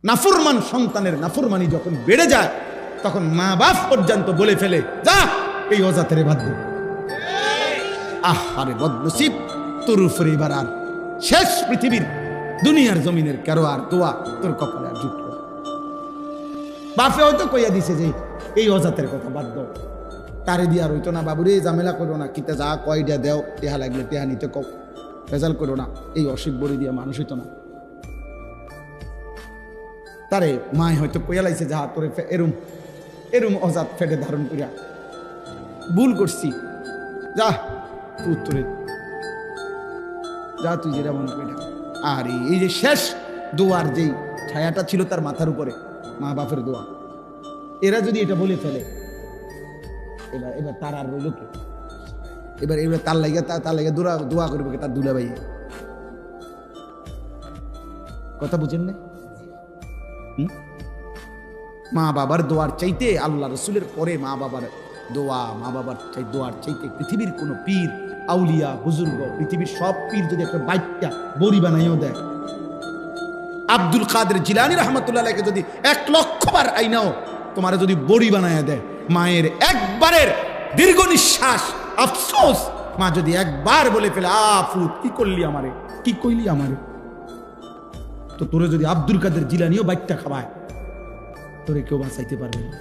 নাফরমান সন্তানের নাফরমানি যখন বেড়ে যায় তখন মা বাপ পর্যন্ত বলে ফেলে, যা এই অজাতের বাদ দে। আরে বদনসিব, তোর উপরে এবার আর শেষ পৃথিবীর দুনিয়ার জমিনের কারো আর দোয়া তোর কপালে আর জুটল। বাপে হয়তো কইয়া দিছে যে এই অজাতের কথা বাদ দাও, তারে দিয়ে আর হইতো না, বাবুরে ঝামেলা করো না, কিতা যা কয়টা দেও, টেহা লাগলে টেহা নিতে কও, ভেজাল করো না, এই অসিব বড়ি দিয়ে মানুষ হইতো না। তারে মায় হয়তো কইয়া লাইছে, যা তোরে এরম এরম অজাত ফেটে ধারণ করিয়া ভুল করছি, যা তুই উত্তরে যা, তুই যেটা মনে করি। আর এই যে শেষ দোয়ার যেই ছায়াটা ছিল তার মাথার উপরে, মা বাপের দোয়া, এরা যদি এটা বলে ফেলে, এবার তার আর রইল কি? এবার তার লাগে দোয়া করবে তার দুলাভাই। কথা বুঝেন না? মা বাবার দোয়ার চাইতে, আল্লাহ রসুলের পরে মা বাবার দোয়া, মা বাবার দোয়ার চাইতে পৃথিবীর কোন পীর, আউলিয়া, বুজুর্গ, পৃথিবীর সব পীর যদি একটা বাইকটা বড়ি বানাইও দেয়, আব্দুল কাদের জিলানী রহমতুল্লাহকে যদি 1,00,000 বার আইনাও তোমার যদি বড়ি বানাইয়া দেয়, মায়ের একবারের দীর্ঘ নিঃশ্বাস আফসোস, মা যদি একবার বলে ফেলে, আফুত কি করলি আমারে, কি কইলি আমারে, তো তোরে যদি আব্দুল কাদের জিলানীও বাইকটা খাওয়ায়, তোরে কেউ বাঁচাইতে পারবে না।